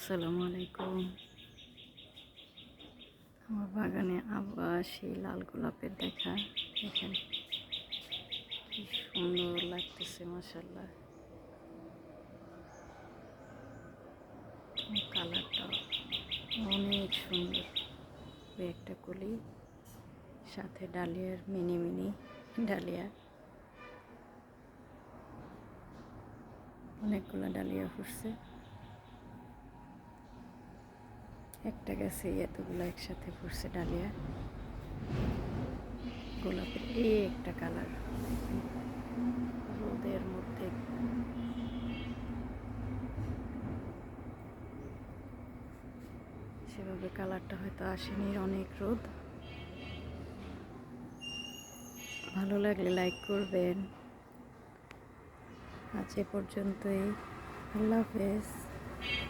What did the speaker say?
আসসালামু আলাইকুম। আমার বাগানে আবার সেই লাল গোলাপের দেখা। দেখেন কি সুন্দর লাগতেছে, মাশাআল্লাহ। কালারটা অনেক সুন্দর। একটা কলি, সাথে ডালিয়ার মিনি মিনি ডালিয়া, অনেকগুলো ডালিয়া ফুটছে। একটা গাছে এতগুলো একসাথে ফুটছে ডালিয়া। গোলাপের এই একটা কালার, রোদের মধ্যে সেভাবে কালারটা হয়তো আসেনি, অনেক রোদ। ভালো লাগলে লাইক করবেন। আজ এ পর্যন্তই। আল্লাহ হাফেজ।